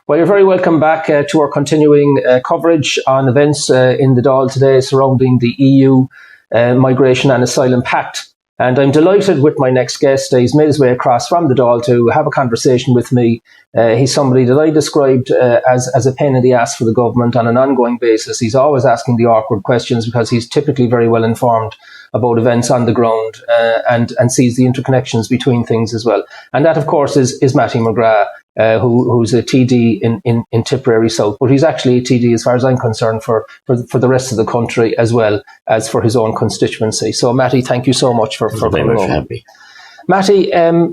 Well, you're very welcome back to our continuing coverage on events in the Dáil today surrounding the EU Migration and Asylum Pact. And I'm delighted with my next guest. He's made his way across from the Dáil to have a conversation with me. He's somebody that I described as a pain in the ass for the government on an ongoing basis. He's always asking the awkward questions because he's typically very well informed about events on the ground and sees the interconnections between things as well. And that, of course, is Matty McGrath, who's a TD in Tipperary South. But he's actually a TD, as far as I'm concerned, for the rest of the country as well as for his own constituency. So, Matty, thank you so much for coming on. Matty,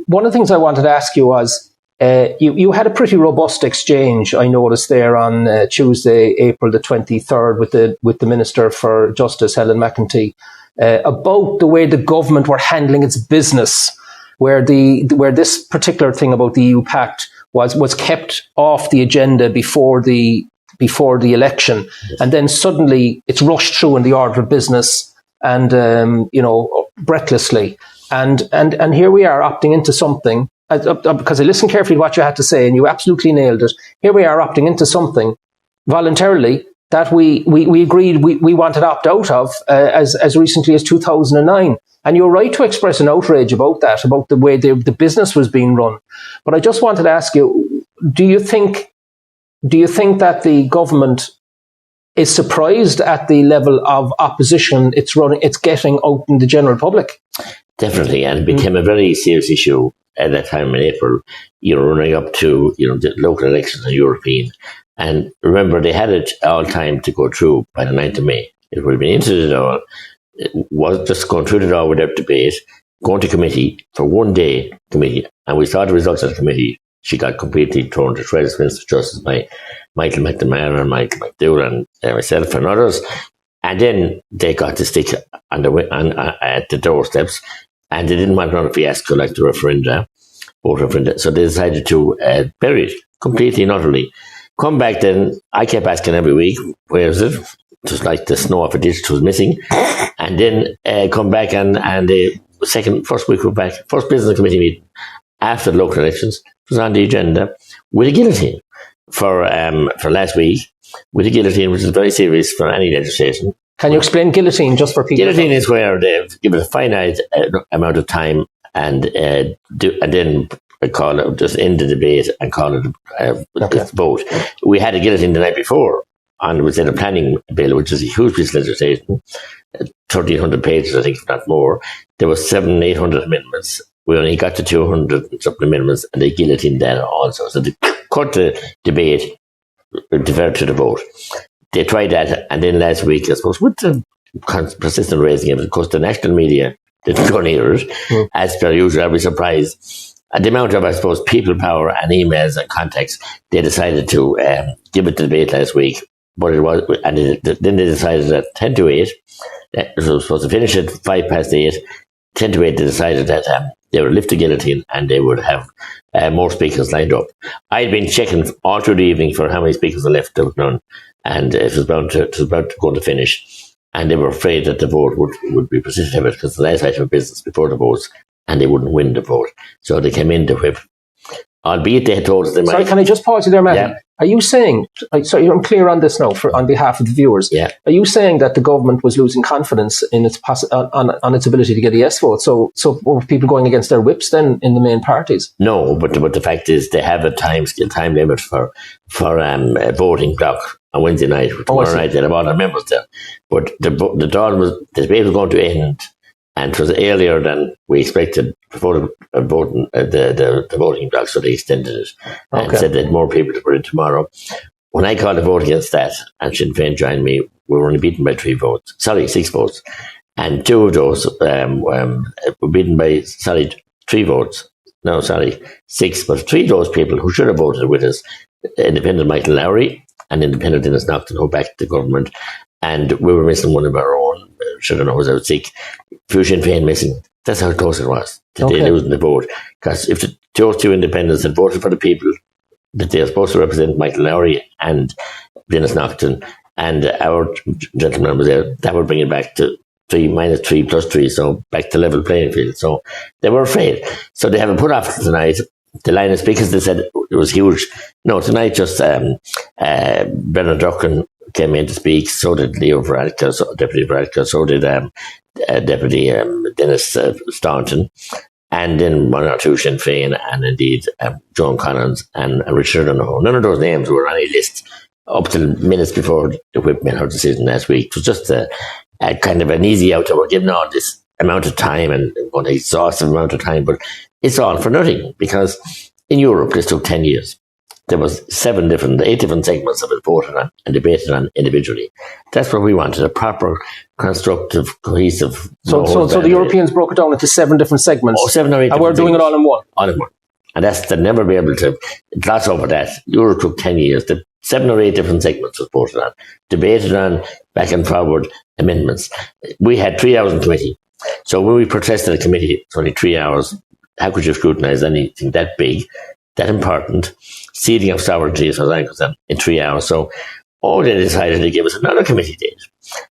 one of the things I wanted to ask you was, you had a pretty robust exchange, I noticed, there on Tuesday, April the 23rd, with the Minister for Justice, Helen McEntee, about the way the government were handling its business, where this particular thing about the EU Pact was kept off the agenda before the election, and then suddenly it's rushed through in the order of business and breathlessly, and here we are opting into something. Because I listened carefully to what you had to say, and you absolutely nailed it. Here we are opting into something voluntarily that we agreed we wanted to opt out of as recently as 2009. And you're right to express an outrage about that, about the way the business was being run. But I just wanted to ask you, do you think that the government is surprised at the level of opposition it's getting out in the general public? Definitely, and it became a very serious issue at that time in April, running up to the local elections and European. And remember, they had it all time to go through by the 9th of May. It would have been into the Dáil. It was just going through the Dáil without debate, going to committee for one day committee. And we saw the results of the committee. She got completely thrown to shreds, Minister of Justice, by Michael McNamara and Michael McDowell and myself and others. And then they got to stick at the doorsteps. And they didn't want another fiasco like the referendum. So they decided to bury it completely and utterly. Come back then, I kept asking every week, where is it? Just like the snow off a ditch was missing. And then come back and the first week we're back, first business committee meeting after the local elections was on the agenda with a guillotine for last week, with a guillotine, which is very serious for any legislation. Can you explain guillotine just for people? Guillotine is where they've given a finite amount of time and then call it, just end the debate and call it a vote. We had a guillotine the night before, and it was in a planning bill, which is a huge piece of legislation, 1,300 pages, I think, if not more. There were 700-800 amendments. We only got to 200 and something amendments, and they guillotined that also. So they cut the debate, deferred to the vote. They tried that, and then last week, I suppose, with the persistent raising of it, of course, the national media didn't go near it, as per usual. I was surprised. And the amount of, I suppose, people power and emails and contacts, they decided to give it the debate last week. But it was, and then they decided at 10 to 8, it was supposed to finish at 8:05, 10 to 8, they decided that they would lift the guillotine and they would have more speakers lined up. I'd been checking all through the evening for how many speakers were left. There was none. And it was about to go to finish. And they were afraid that the vote would be persistent of it because the last item of business before the votes, and they wouldn't win the vote. So they came in to whip. Albeit they had told us they might. Sorry, can I just pause you there, Matty? Yeah. Are you saying, sorry, I'm clear on this now on behalf of the viewers. Yeah. Are you saying that the government was losing confidence in its on its ability to get a yes vote? So were people going against their whips then in the main parties? No, but the fact is they have a time limit for a voting block on Wednesday night. Tomorrow night they have all their members there. But the debate was going to end, and it was earlier than we expected before the voting block, so they extended it and said that more people to put in tomorrow. When I called a vote against that, and Sinn Féin joined me, we were only beaten by 6 votes. And 2 of those were beaten by 3 votes. No, 6, but 3 of those people who should have voted with us, independent Michael Lowry and independent Dennis Naughton, who backed the government, and we were missing one of our own. Should have known was out sick. Few Sinn Féin missing. That's how close it was. They losing the vote. Because if those 2 independents had voted for the people that they are supposed to represent, Michael Lowry and Dennis Naughton, and our gentleman was there, that would bring it back to 3 minus 3 plus 3, so back to level playing field. So they were afraid. So they have a put off tonight. the line speakers, they said it was huge. No, tonight just Bernard Duncan came in to speak, so did Leo Varadkar, Deputy Varadkar, so did Deputy Dennis Staunton, and then one or two Sinn Féin, and indeed Joan Collins and Richard O'Neill. None of those names were on any list up till minutes before the Whip made her decision last week. It was just a kind of an easy out. We're given all this amount of time and an exhaustive amount of time, but it's all for nothing, because in Europe this took 10 years. There was 8 different segments of it voted on and debated on individually. That's what we wanted, a proper, constructive, cohesive... So the Europeans broke it down into 7 different segments. 7 or 8 and we're doing it all in one. All in one. And that's to never be able to gloss over that. Europe took 10 years. The 7 or 8 different segments was voted on, debated on, back and forward amendments. We had 3 hours and 20. So when we protested at a committee, it's only 3 hours. How could you scrutinise anything that big, that important, ceding of sovereignty, as far as I'm concerned, in 3 hours? So they decided to give us another committee date.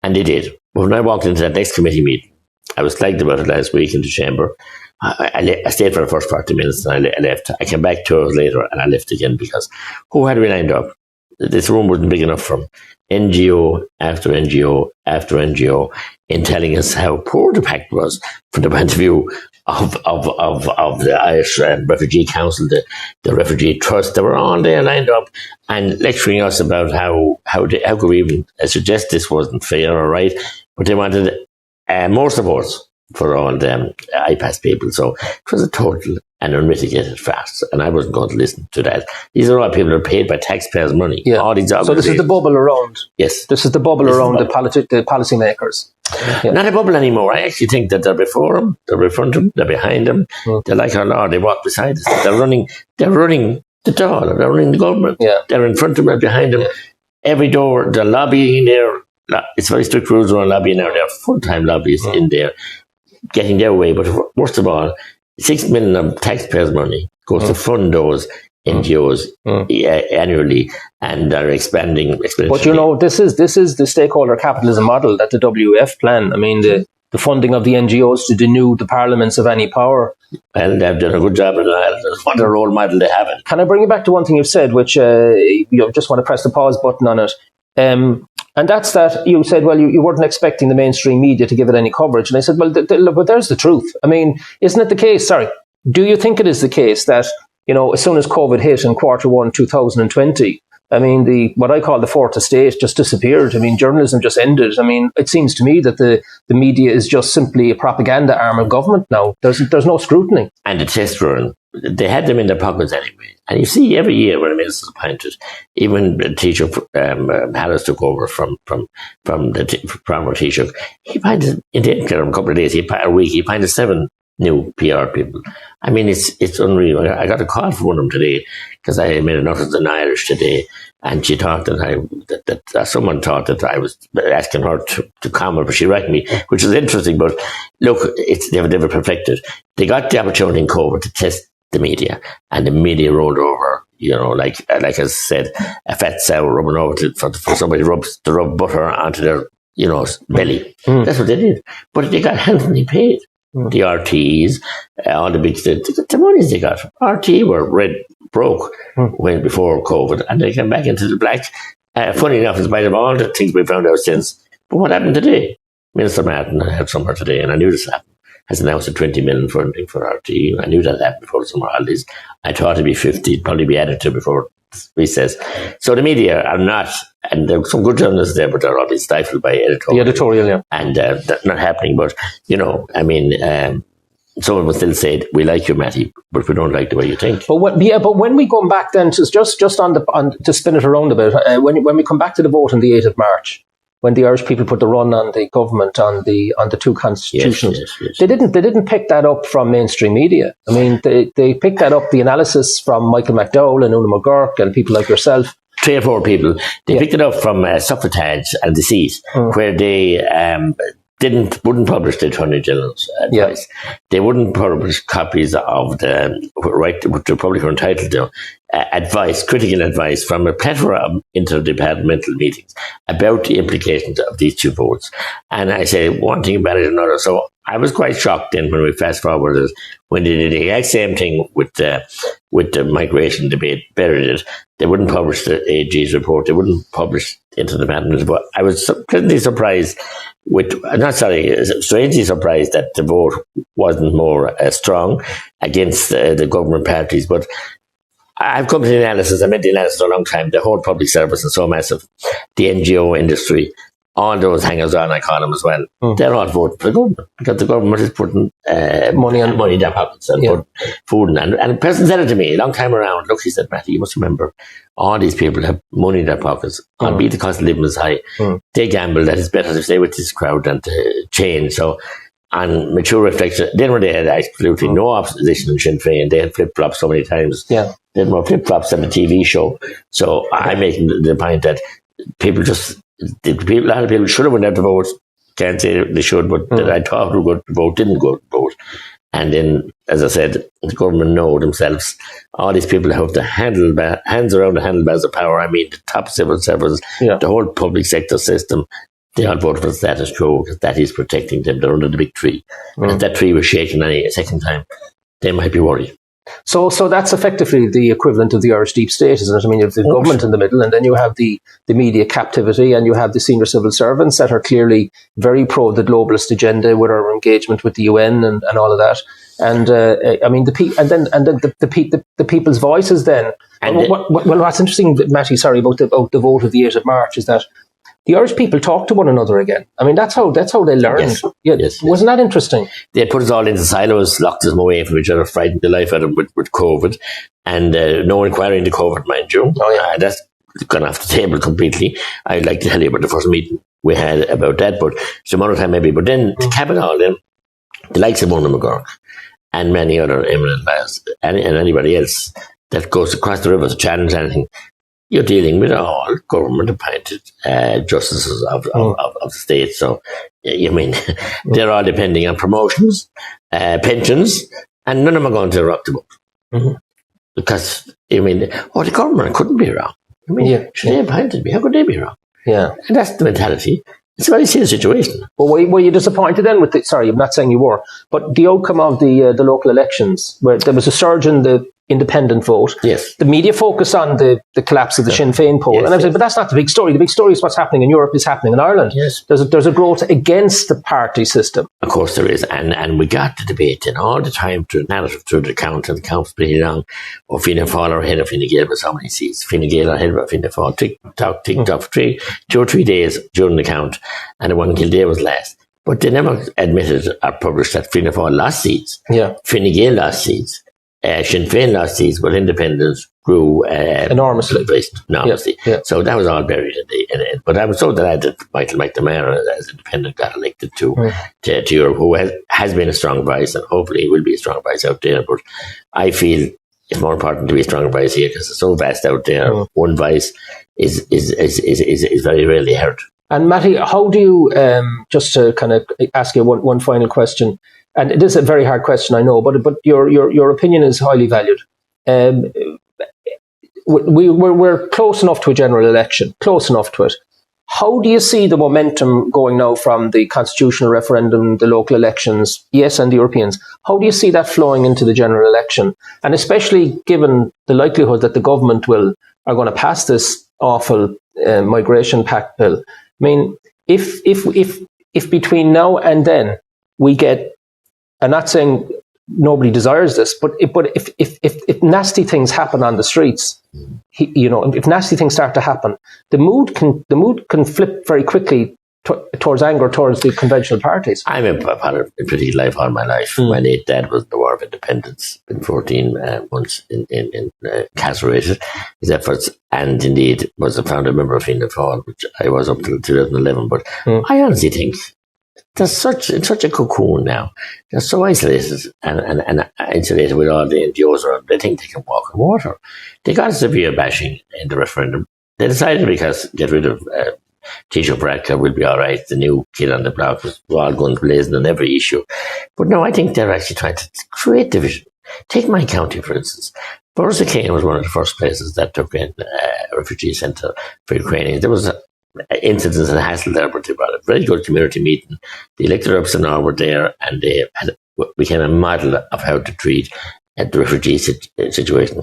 And they did. But when I walked into that next committee meeting, I was flagged about it last week in the chamber. I stayed for the first 40 minutes and I left. I came back 2 hours later and I left again, because who had we lined up? This room wasn't big enough from NGO after NGO after NGO in telling us how poor the pact was from the point of view of the Irish Refugee Council, the Refugee Trust. They were all there lined up and lecturing us about how could we even suggest this wasn't fair or right. But they wanted more supports for all the IPAS people. So it was a total and unmitigated farce, and I wasn't going to listen to that. These are all people who are paid by taxpayers' money. Yeah. All these so this is the bubble around. Yes. This is the bubble around the policymakers. Yeah. Not a bubble anymore. I actually think that they're before them, they're in front of them, they're behind them. They're like our Lord, they walk beside us. They're running the Dáil, they're running the government. Yeah. They're in front of them and behind them. Yeah. Every door, they're lobbying there. It's very strict rules around lobbying now. They're full-time lobbyists in there, getting their way. But worst of all, 6 million of taxpayers' money goes to fund those NGOs annually, and are expanding. But this is the stakeholder capitalism model that the WF plan. I mean, the funding of the NGOs to denude the parliaments of any power. And they've done a good job of that. What a role model they have. Can I bring you back to one thing you've said, which you just want to press the pause button on it? And that's that you said, well, you weren't expecting the mainstream media to give it any coverage. And I said, well, but there's the truth. I mean, isn't it the case? Sorry, do you think it is the case that, as soon as COVID hit in Q1 2020, I mean, what I call the fourth estate just disappeared. I mean, journalism just ended. I mean, it seems to me that the media is just simply a propaganda arm of government now. There's no scrutiny. And the test run, they had them in their pockets anyway. And you see every year when a minister is appointed, even the Taoiseach Harris took over from the former Taoiseach, he appointed, in the end of a couple of days, a week, he appointed 7 new PR people. I mean, it's unreal. I got a call from one of them today because I made a notice in Irish today, and she thought that someone thought that I was asking her to comment, but she rang me, which is interesting. But look, they've never perfected. They got the opportunity in COVID to test the media, and the media rolled over. Like I said, a fat sow rubbing over for somebody to rub butter onto their belly. That's what they did. But they got handsomely paid. The RTs, all the big the monies they got. RT were broke before COVID, and they came back into the black. Funny enough, in spite of all the things we found out since. But what happened today? Minister Martin, I had somewhere today, and I knew this happened, has announced a 20 million funding for RT. I knew that happened before the summer holidays. I thought it'd be 50, it'd probably be added to before recess. So the media are not, and there are some good journalists there, but they're always stifled by editorial. The editorial, yeah. And that's not happening. But, someone will still say, we like you, Matty, but we don't like the way you think. But when we come back then, to just to spin it around a bit, when we come back to the vote on the 8th of March, when the Irish people put the run on the government on the 2 constitutions, yes. They didn't pick that up from mainstream media. I mean, they picked that up, the analysis from Michael McDowell and Una McGurk and people like yourself. 3 or 4 people. They picked it up from Suffragette and the Seat, where they wouldn't publish the Attorney General's advice. They wouldn't publish copies of the right, which the public are entitled to, advice, critical advice from a plethora of interdepartmental meetings about the implications of these two votes. And I say one thing about it another. So I was quite shocked then when we fast forwarded, when they did the exact same thing with the migration debate, buried it. They wouldn't publish the AG's report. They wouldn't publish interdepartmental. But I was pleasantly surprised strangely surprised that the vote wasn't more strong against the government parties. But I've come to the analysis, I made the analysis for a long time, the whole public service is so massive, the NGO industry, all those hangers-on, I call them as well, they're all voting for the government, because the government is putting money in their pockets and put food in. And the person said it to me a long time around, look, he said, Matty, you must remember, all these people have money in their pockets, albeit the cost of living is high. They gamble that it's better to stay with this crowd than to change. So, on mature reflection, then when they had absolutely no opposition in Sinn Féin, they had flip-flops so many times. Yeah. They had more flip-flops than the TV show. So I'm making the point that a lot of people should have went out to vote. Can't say they should, but that I thought would go to vote, didn't go to vote. And then, as I said, the government know themselves, all these people have the hands around the handlebars of power. I mean, the top civil servants, the whole public sector system, they all voted for the status quo because that is protecting them. They're under the big tree. And if that tree was shaken a second time, they might be worried. So that's effectively the equivalent of the Irish deep state, isn't it? I mean, you have the government in the middle, and then you have the media captivity, and you have the senior civil servants that are clearly very pro the globalist agenda with our engagement with the UN and all of that. And I mean, the people's voices then. What's interesting, Matty, sorry, about the vote of the 8th of March is that the Irish people talk to one another again. I mean, that's how they learn. Yes. Wasn't that interesting? They put us all into silos, locked us away from each other, frightened the life out of them with COVID, and no inquiry into COVID, mind you. That's gone off the table completely. I'd like to tell you about the first meeting we had about that, but some other time maybe. But then to cap it all, then the likes of Matty McGrath and many other eminent lads and anybody else that goes across the river to challenge anything. You're dealing with all government-appointed justices of the state. So, you mean, they're all depending on promotions, pensions, and none of them are going to rock the boat. Because, I mean, the government couldn't be wrong. I mean, they appointed me. How could they be wrong? Yeah. And that's the mentality. It's a very serious situation. Well, were you disappointed then with sorry, I'm not saying you were, but the outcome of the local elections, where there was a surge in the independent vote. Yes. The media focused on the collapse of the Sinn Féin poll. And I was like, but that's not the big story. The big story is what's happening in Europe is happening in Ireland. Yes. There's a growth against the party system. Of course there is. And we got the debate and all the time through the narrative, through the count, and the count's pretty long. Or Fianna Fáil are ahead of Fine Gael with so many seats. Fine Gael are ahead of Fianna Fáil. Ticked off 2 or 3 days during the count. And the one Kildare was last. But they never admitted or published that Fianna Fáil lost seats. Yeah. Fine Gael lost seats. Sinn Féin lost seats, but independents grew enormously. Yeah. So that was all buried in it. But I was so delighted that Michael McNamara, as independent, got elected to Europe, who has been a strong voice, and hopefully he will be a strong voice out there. But I feel it's more important to be a strong voice here because it's so vast out there. One voice is very rarely heard. And Matty, how do you, just to kind of ask you one final question, and it is a very hard question, I know, but your opinion is highly valued. We're close enough to a general election, close enough to it. How do you see the momentum going now from the constitutional referendum, the local elections, yes, and the Europeans? How do you see that flowing into the general election? And especially given the likelihood that the government are going to pass this awful migration pact bill. I mean, if between now and then we get, I'm not saying nobody desires this, but if nasty things happen on the streets, if nasty things start to happen, the mood can flip very quickly towards anger towards the conventional parties. I'm a political life all my life. My late dad was in the War of Independence, been 14 months incarcerated. His efforts, and indeed was a founder member of Fianna Fáil, which I was up till 2011. But I honestly think they're such a cocoon now. They're so isolated and insulated with all the NGOs around. They think they can walk on water. They got severe bashing in the referendum. They decided because get rid of Taoiseach Varadkar will be all right. The new kid on the block was all guns blazing on every issue. But no, I think they're actually trying to create division. Take my county, for instance. Borrisokane was one of the first places that took in a refugee centre for Ukrainians. There was incidents and hassle there, but they brought a very good community meeting. The elected reps and all were there, and they became a model of how to treat the refugee situation.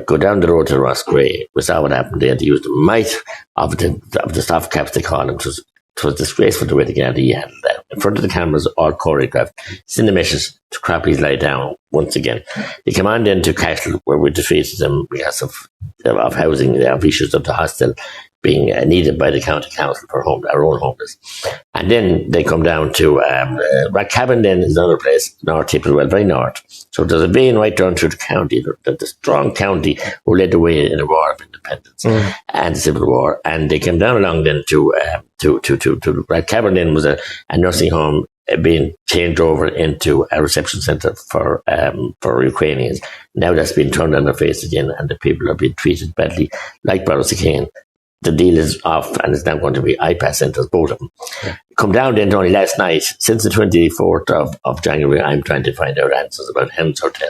Go down the road to Rossgray. We saw what happened there. They used the might of the soft caps, they call them. It was disgraceful the way the Gardaí handled that. In front of the cameras, all choreographed. Send a message to Crappies lie down once again. They came on then to Cashel, where we defeated them because of housing, of issues of the hostel being needed by the county council for our own homeless. And then they come down to Rathcavan then is another place, North Tipperwell, very north. So there's a vein right down through the county, the strong county who led the way in the War of Independence and the Civil War. And they came down along then to Rathcavan then was a nursing home being changed over into a reception centre for Ukrainians. Now that's been turned on their face again, and the people are being treated badly, like Borrisokane. The deal is off, and it's now going to be IPAS centres, both of them. Yeah. Come down then only last night, since the 24th of January, I'm trying to find out answers about Helms Hotel,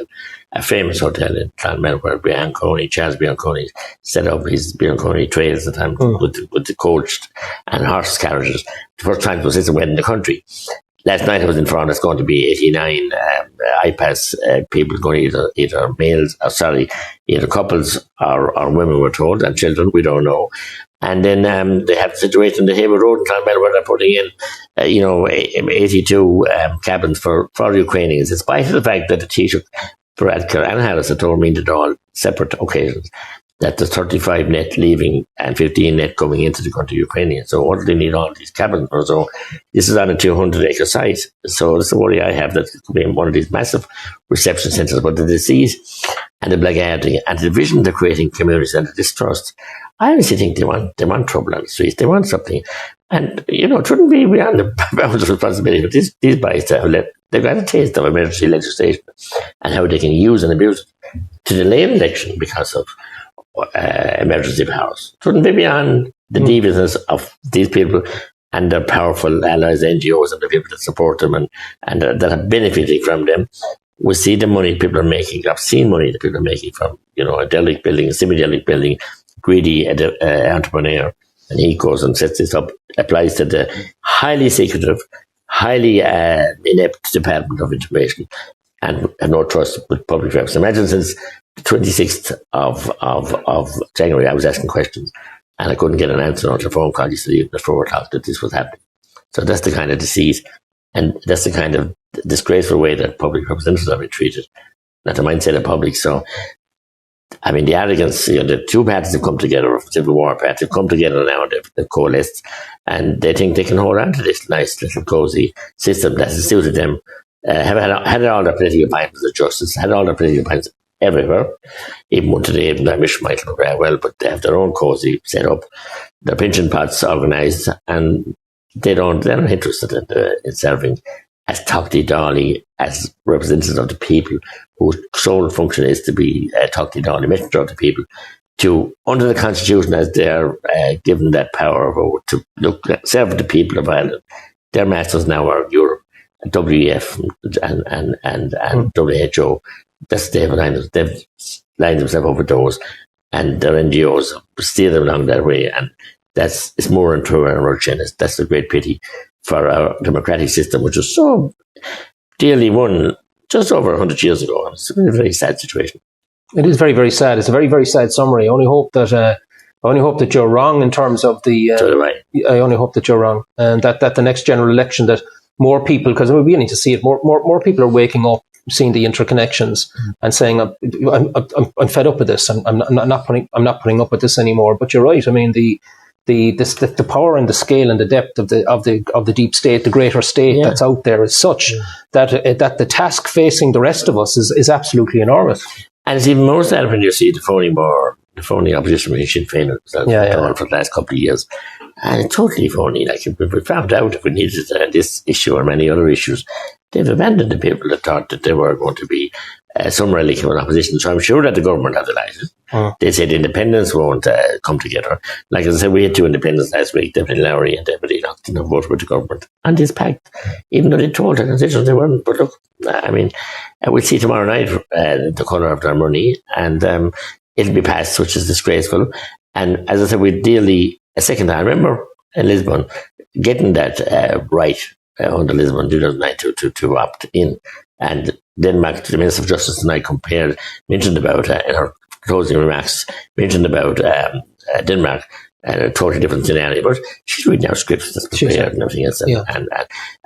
a famous hotel in Clonmel where Charles Bianconi set up his Bianconi trails at the time with the coach and horse carriages. The first time it was since it went in the country. Last night I was informed it's going to be 89 IPAS people going either males, either couples or women, we're told, and children, we don't know. And then they have the situation in the Hayward Road in Clonmel where they're putting in, 82 cabins for Ukrainians, in spite of the fact that the Taoiseach, Varadkar and Harris had told me that all separate occasions that there's 35 net leaving and 15 net coming into the country Ukrainian. So what do they need all these cabins for? So this is on a 200-acre site. So that's the worry I have, that it could be one of these massive reception centres. But the disease and the blackguarding and the division they're creating communities and the distrust, I honestly think they want trouble on the streets. They want something. And, it shouldn't be beyond the bounds of responsibility. But these guys, they've got a taste of emergency legislation and how they can use and abuse it to delay an election because of emergency powers. Shouldn't be beyond the deviousness of these people and their powerful allies, NGOs, and the people that support them and that are benefiting from them. We see the money people are making, obscene money that people are making from, a derelict building, a semi-derelict building, greedy entrepreneur, and he goes and sets this up, applies to the highly secretive, highly inept Department of Information, and have no trust with public reps. Imagine since the 26th of January, I was asking questions and I couldn't get an answer on the phone call yesterday at 4 o'clock that this was happening. So that's the kind of disease, and that's the kind of disgraceful way that public representatives are being treated, not the mindset of public. So, I mean, the arrogance, the two parties have come together, of Civil War party, have come together now, they've coalesced, and they think they can hold on to this nice little cozy system that has suited them. Have had all their political appointments of justice, had all their political appointments everywhere, even one today, even I wish Michael McGrath well, but they have their own cozy set up, their pension pots organised, and they're not interested in serving as Táchtaí Dáil, as representatives of the people whose sole function is to be Táchtaí Dáil, messenger of the people, to, under the Constitution, as they're given that power of vote, to serve the people of Ireland. Their masters now are Europe, WEF and WHO. They've lined themselves over those, and their NGOs steer them along that way, and it's more and truer and urgent. That's a great pity for our democratic system, which was so dearly won just over 100 years ago. It's a very, very sad situation. It is very, very sad. It's a very, very sad summary. I only hope that you're wrong in terms of the. So do I. I only hope that you're wrong, and that the next general election, that more people, because we're beginning to see it, more people are waking up, seeing the interconnections, and saying, "I'm fed up with this. I'm not putting up with this anymore." But you're right. I mean, the power and the scale and the depth of the deep state, the greater state that's out there, is such that the task facing the rest of us is absolutely enormous. And it's even more sad when you see the phony opposition with Sinn Féin for the last couple of years. And it's totally phony. Like, we found out if we needed this issue or many other issues, they've abandoned the people that thought that they were going to be some relic of an opposition. So I'm sure that the government are delighted. They said independents won't come together. Like as I said, we had 2 independents last week, Deputy Lowry and Deputy Lockton, who voted with the government on this pact, even though they told the constituents they weren't. But look, I mean, we'll see tomorrow night the colour of their money, and it'll be passed, which is disgraceful. And as I said, we deal a second time. Remember in Lisbon, getting that right under Lisbon 2009 to opt in. And Denmark, the Minister of Justice tonight mentioned about, in her closing remarks, mentioned about Denmark, a totally different scenario. But she's reading out scripts that's prepared and everything else. And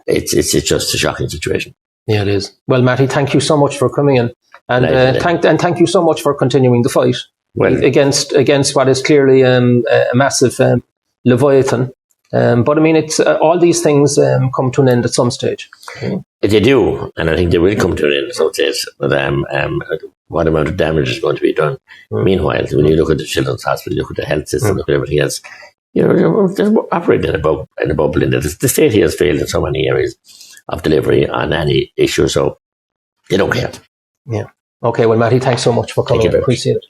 it's just a shocking situation. Yeah, it is. Well, Matty, thank you so much for coming in. And thank you so much for continuing the fight against what is clearly a massive leviathan. But I mean, it's all these things come to an end at some stage. They do, and I think they will come to an end at some stage. But what amount of damage is going to be done? Meanwhile, when you look at the children's hospital, you look at the health system, look at everything else, they're operating in a bubble. In that the state here has failed in so many areas of delivery on any issue, so they don't care. Yeah. Okay. Well, Matty, thanks so much for coming. I appreciate it.